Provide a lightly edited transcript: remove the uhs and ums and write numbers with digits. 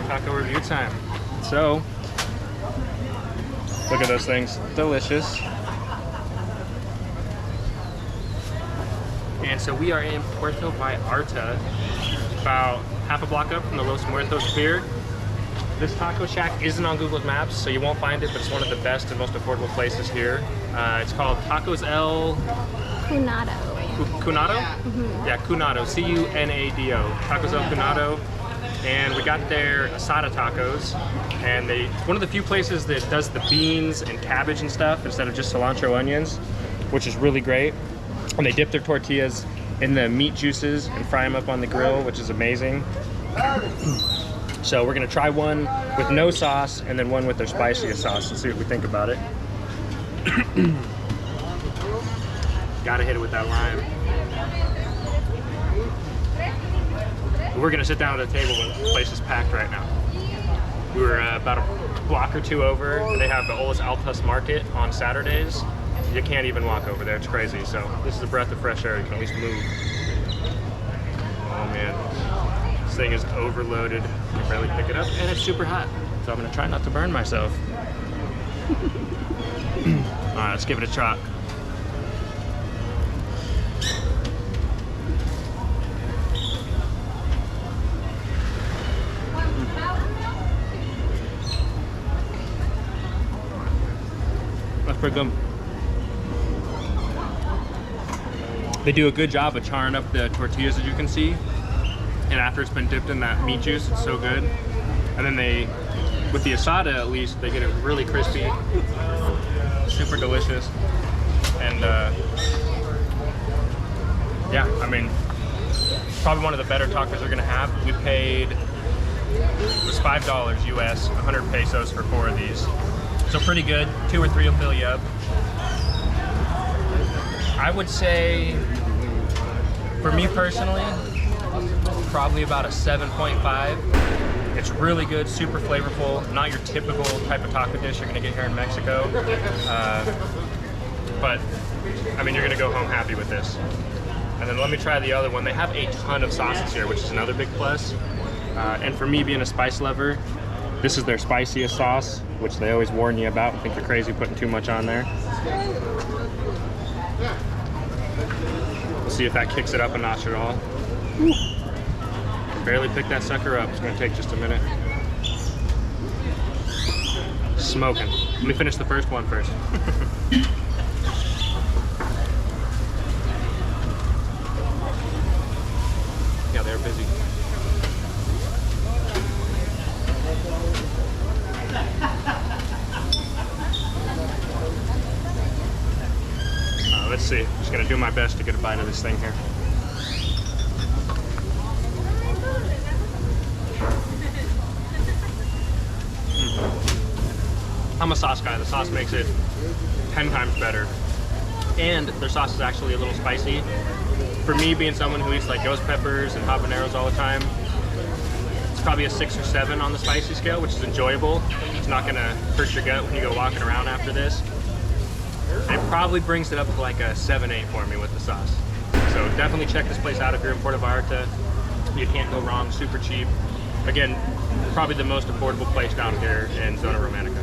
taco review time. So, look at those things, delicious. And so we are in Puerto Vallarta, about half a block up from the Los Muertos Pier. This taco shack isn't on Google Maps, so you won't find it, but it's one of the best and most affordable places here. It's called Tacos El Cunado. Cunado? Mm-hmm. Yeah, Cunado, C-U-N-A-D-O. Tacos El Cunado. And we got their asada tacos, and it's one of the few places that does the beans and cabbage and stuff instead of just cilantro onions, which is really great. And they dip their tortillas in the meat juices and fry them up on the grill, which is amazing. So we're gonna try one with no sauce and then one with their spiciest sauce and see what we think about it. Gotta hit it with that lime. We're gonna sit down at a table when the place is packed right now. We were about a block or two over. They have the Olas Altas Market on Saturdays. You can't even walk over there, it's crazy. So this is a breath of fresh air, you can at least move. Oh man, this thing is overloaded. I can barely pick it up, and it's super hot. So I'm gonna try not to burn myself. All right, let's give it a try. That's pretty good. They do a good job of charring up the tortillas, as you can see. And after it's been dipped in that meat juice, it's so good. And then they, with the asada at least, they get it really crispy, super delicious. And yeah, I mean, probably one of the better tacos they're gonna have. We paid, it was $5 US, 100 pesos for 4 of these. So pretty good, 2 or 3 will fill you up. I would say, for me personally, probably about a 7.5. It's really good, super flavorful, not your typical type of taco dish you're gonna get here in Mexico. But, I mean, you're gonna go home happy with this. And then let me try the other one. They have a ton of sauces here, which is another big plus. And for me, being a spice lover, this is their spiciest sauce, which they always warn you about. I think you're crazy putting too much on there. We'll see if that kicks it up a notch at all. Woo. Barely pick that sucker up. It's gonna take just a minute. Smoking. Let me finish the first one first. Yeah, they're busy. Let's see. I'm just gonna do my best to get a bite of this thing here. I'm a sauce guy. The sauce makes it 10 times better. And their sauce is actually a little spicy. For me, being someone who eats like ghost peppers and habaneros all the time, it's probably a 6 or 7 on the spicy scale, which is enjoyable. It's not gonna hurt your gut when you go walking around after this. It probably brings it up to like a 7-8 for me with the sauce. So definitely check this place out if you're in Puerto Vallarta. You can't go wrong, super cheap. Again, probably the most affordable place down here in Zona Romanica.